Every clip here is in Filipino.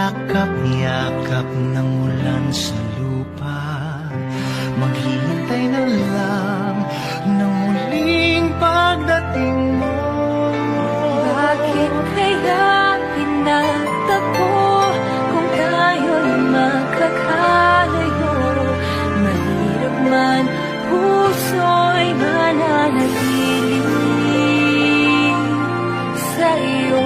yakap-yakap ng ulan sa lupa. Maghihintay na lang ng muling pagdating mo. Bakit kaya pinagtagpo kung tayo'y magkakalayo? Mahirap man, puso'y mananatili sa iyo.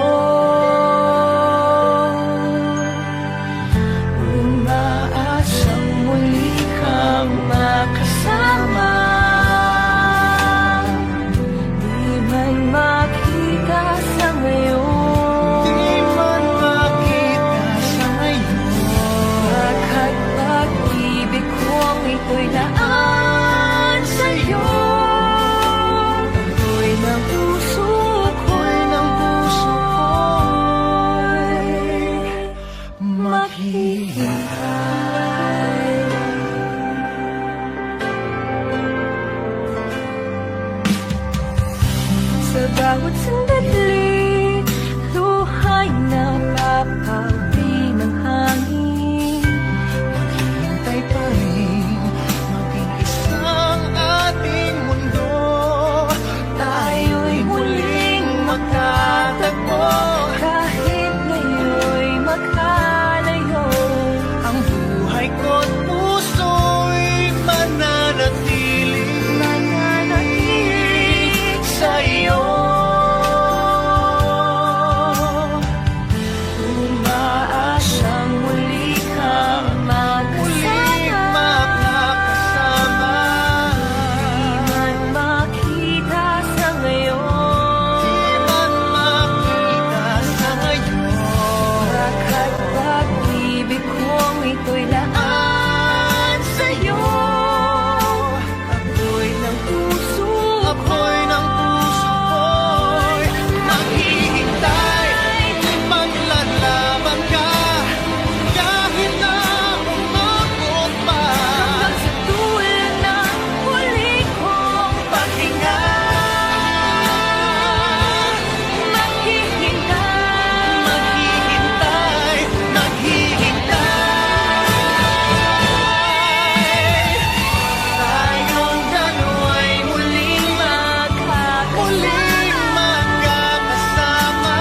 Umaasang muli kang makasama, di man makita sa ngayon. Di man makita sa ngayon. Bakit pag-ibig kong ito'y laan sa'yo? Ako'y ng puso ko'y maghihintay. Sa bawat sandali, luha'y napapawi ng hangin. Maghihintay pa rin, maging isang ating mundo. Tayo'y muling magtatagpo. kahit ngayon'y magkalayo. Ang buhay ko't puso'y mananatili sa iyo. Umaasang muli kang Muling magkasama, makakasama. di man makita sa ngayon. Di man makita sa ngayon. Bakit pag-ibig kong ito'y laan sa'yo? Ako'y ng puso Ako'y ng puso ko'y maghihintay. Maglalaban ka kahit na umabot pa. hanggang sa dulo ng huli kong Paghinga, maghihintay. maghihintay, maghihintay. Tayong dalawa'y muling magkakasama.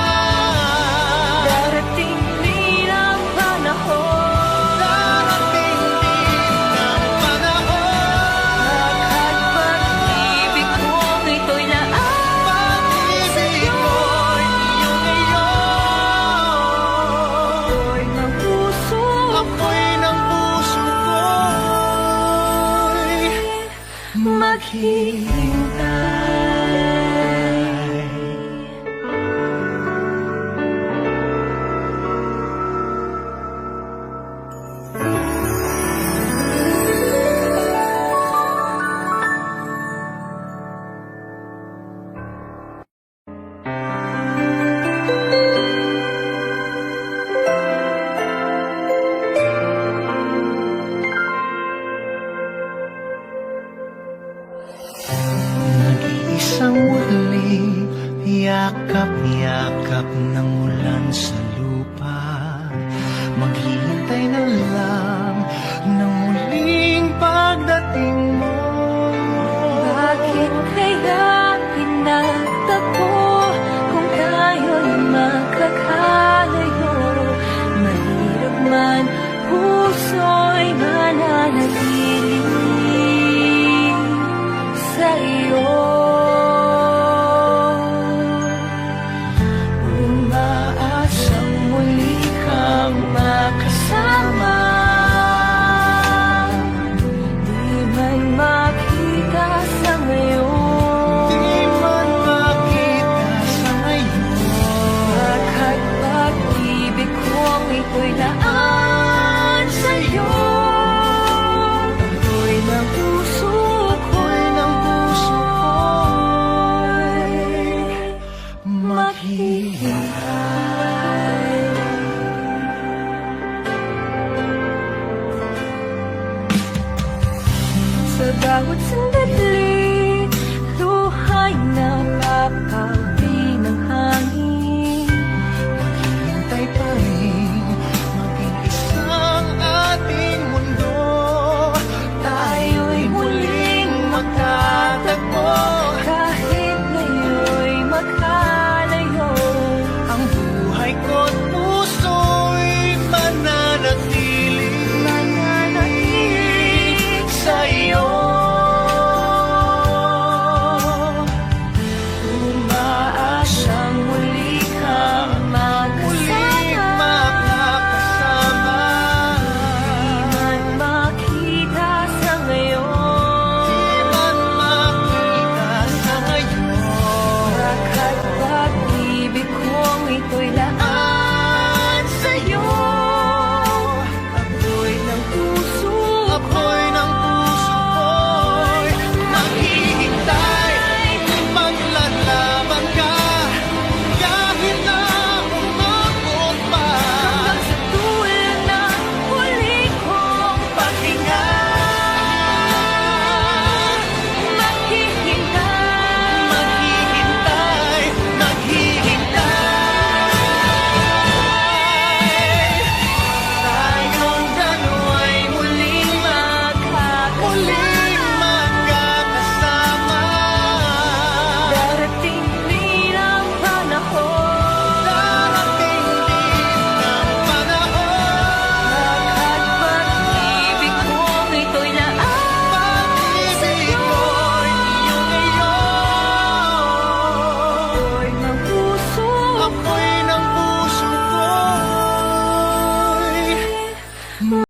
Darating din ang panahon, Darating din ang panahon. at pag-ibig kong ito'y laan Pag-ibig ko'y iyong ngayon. ako'y ng puso Ako'y ng puso ko'y maghihintay. Nag-iisang muling yakap-yakap ng ulan sa lupa. Maghihintay na lang ng muling pagdating mo. Bakit kaya pinagtagpo kung tayo'y magkakalayo? Mahirap man, puso'y mananatili sa iyo. Umaasang muli kang makasama, di man makita sa ngayon. Di man makita sa ngayon. Bakit pag-ibig kong ito'y laan sa'yo? Ako'y ng puso Ako'y ng puso ko'y maghihintay. Sa bawat sandali, luha'y napapawi ng hangin. Maghihintay pa rin,